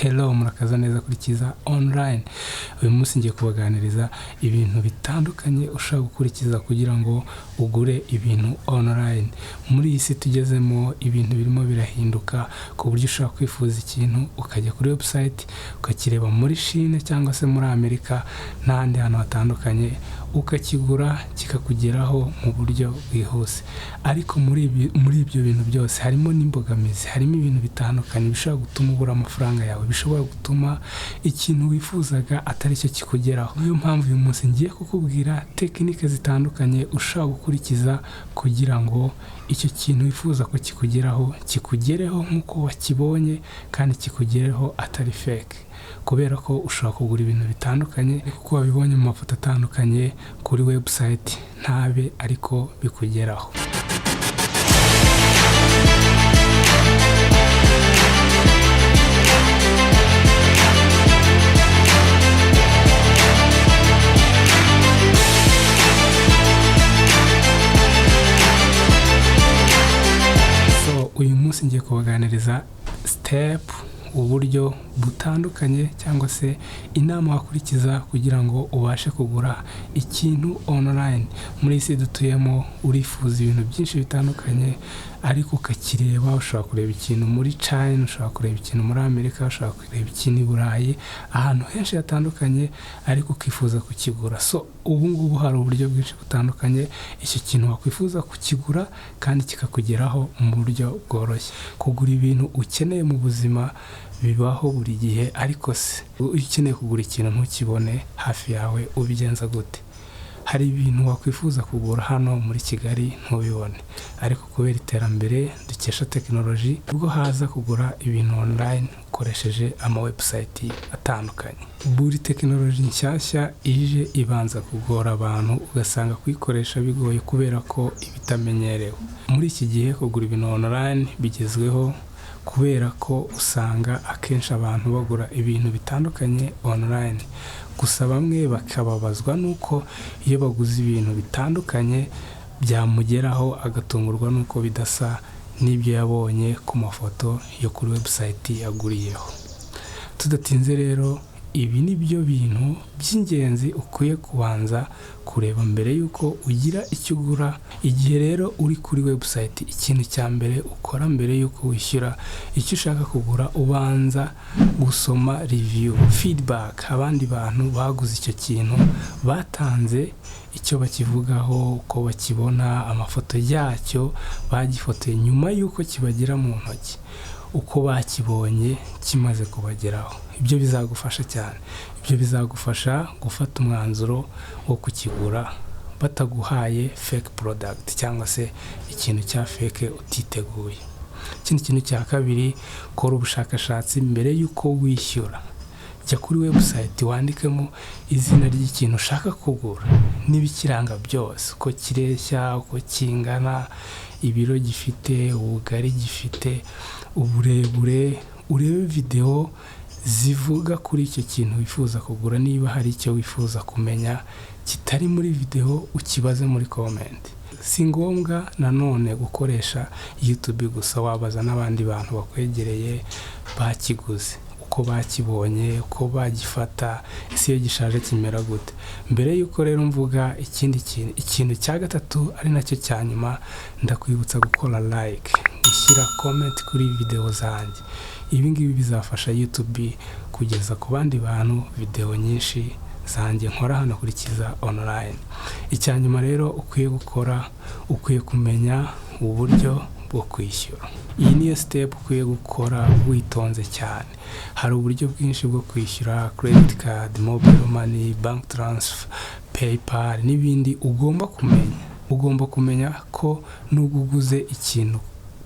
Hello, murakaza neza kuri Kiza Online. Uyu munsi ngiye kubaganiriza ibintu bitandukanye ushaka gukurikiza kugira ngo ugure ibintu online. Muri iyi si tugezemo ibintu birimo birahinduka ku buryo ushaka kwifuza ikintu ukajya kuri website ukakireba muri Chine cyangwa se muri Amerika n'ahandi hantu hatandukanye ukakigura kikakugeraho mu buryo bwihuse. Ariko muri ibyo bintu byose harimo n'imbogamizi, harimo ibintu bitandukanye bishobora gutuma ubura amafaranga yawe, bishobora gutuma ikintu wifuzaga atari cyo kikugeraho. Niyo mpamvu uyu munsi ngiye kukubwira tekinike zitandukanye ushaka gukurikiza kugira ngo icyo kintu wifuza ko kikugereho nk'uko wakibonye kandi kikugereho atari fake. Kubera ko ushobora kugura ibintu bitandukanye kuko wabibonye mu mafoto atandukanye kuri website ntabe ariko bikugeraho. Uyu munsi ngiye kubaganiriza uburyo butandukanye cyangwa se inama wakurikiza kugira ngo ubashe kugura ikintu online. Muri isi dutuyemo urifuza ibintu byinshi bitandukanye ariko ukakireba, ushobora kureba ikintu muri China, ushobora kureba ikintu muri Amerika, ushobora kureba ikintu i Burayi, ahantu henshi hatandukanye ariko ukifuza kukigura. Ubu ngubu hari uburyo bwinshi butandukanye icyo kintu wakwifuza kukigura kandi kikakugeraho mu buryo bworoshye. Kugura ibintu ukeneye mu buzima bibaho buri gihe, ariko se ukeneye kugura ikintu ntukibone hafi yawe ubigenza gute? Hari ibintu wakwifuza kugura hano muri Kigali ntubibone, ariko kubera iterambere dukesha tekinoloji ubwo haza kugura ibintu online ukoresheje ama website atandukanye. Buri tekinoloji nshyashya ije ibanza kugora abantu, ugasanga kuyikoresha bigoye kubera ko ibitamenyerewe. Muri iki gihe kugura ibintu online bigezweho kubera ko usanga akenshi abantu bagura ibintu bitandukanye online. Gusa bamwe bakababazwa nuko iyo baguze ibintu bitandukanye byamugeraho agatungurwa nuko bidasa n'ibyo yabonye ku mafoto yo kuri website yaguriyeho. Tudatinze rero, ibi ni byo bintu by'ingenzi ukwiye kubanza kureba mbere yuko ugira icyo ugura. Igihe rero uri kuri website, ikintu cya mbere ukora mbere yuko wishyura icyo ushaka kugura, ubanza gusoma review, feedback, abandi bantu baguze icyo kintu batanze icyo bakivugaho, uko bakibona, amafoto yacyo bagifotoye nyuma yuko kibagera mu ntoki, uko bakibonye kimaze kubageraho. Ibyo bizagufasha cyane. Ibyo bizagufasha gufata umwanzuro wo kukigura bataguhaye fake product cyangwa se ikintu cya fake utiteguye. Ikindi kintu cya kabiri, kora ubushakashatsi mbere yuko wishyura. Jya kuri website wandikemo izina ry'ikintu ushaka kugura n'ibikiranga byose, uko kireshya, uko kingana, ibiro gifite, ubugari gifite, uburebure. Urebe video zivuga kuri icyo kintu wifuza kugura. Niba hari icyo wifuza kumenya kitari muri video ukibaze muri comment. Si ngombwa nanone gukoresha YouTube gusa, wabaza n'abandi bantu bakwegereye bakiguze, uko bakibonye, uko bagifata, ese iyo gishaje kimera gute. Mbere yuko rero mvuga ikintu cya gatatu ari nacyo cya nyuma, ndakwibutsa gukora like, gushyira comment kuri video zanjye. Ibi ngibi bizafasha YouTube kugeza ku bandi bantu video nyinshi zanjye nkora hano kuri Kiza Online. Icya nyuma rero ukwiye gukora, ukwiye kumenya uburyo bwo kwishyura. Iyi niyo step ukwiye gukora witonze cyane. Hari uburyo bwinshi bwo kwishyura: credit card, mobile money, bank transfer, PayPal n'ibindi. Ugomba kumenya ko nubwo uguze ikintu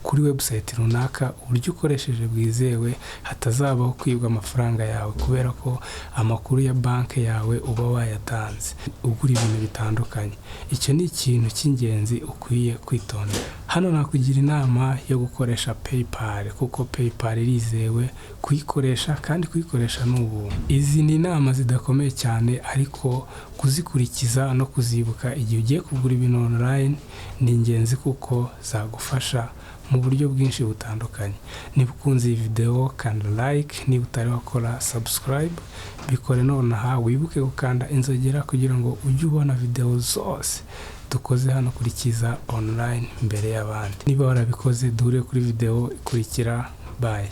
kuri website runaka, uburyo ukoresheje bwizewe, hatazabaho kwibwa amafaranga yawe kubera ko amakuru ya banki yawe uba wayatanze ugura ibintu bitandukanye. Icyo ni ikintu cy'ingenzi ukwiye kwitondera. Hano nakugira inama yo gukoresha PayPal kuko PayPal irizewe kuyikoresha kandi kuyikoresha n'ubu. Izi ni inama zidakomeye cyane, ariko kuzikurikiza no kuzibuka igihe ugiye kugura ibintu online ni ingenzi kuko zagufasha mu buryo bwinshi butandukanye. Niba ukunze iyi video kanda like, niba utari wakora subscribe bikore nonaha, wibuke gukanda inzogera kugira ngo ujye ubona video zose dukoze hano kuri Kiza Online mbere y'abandi. Niba warabikoze duhure kuri video ikurikira. Bye.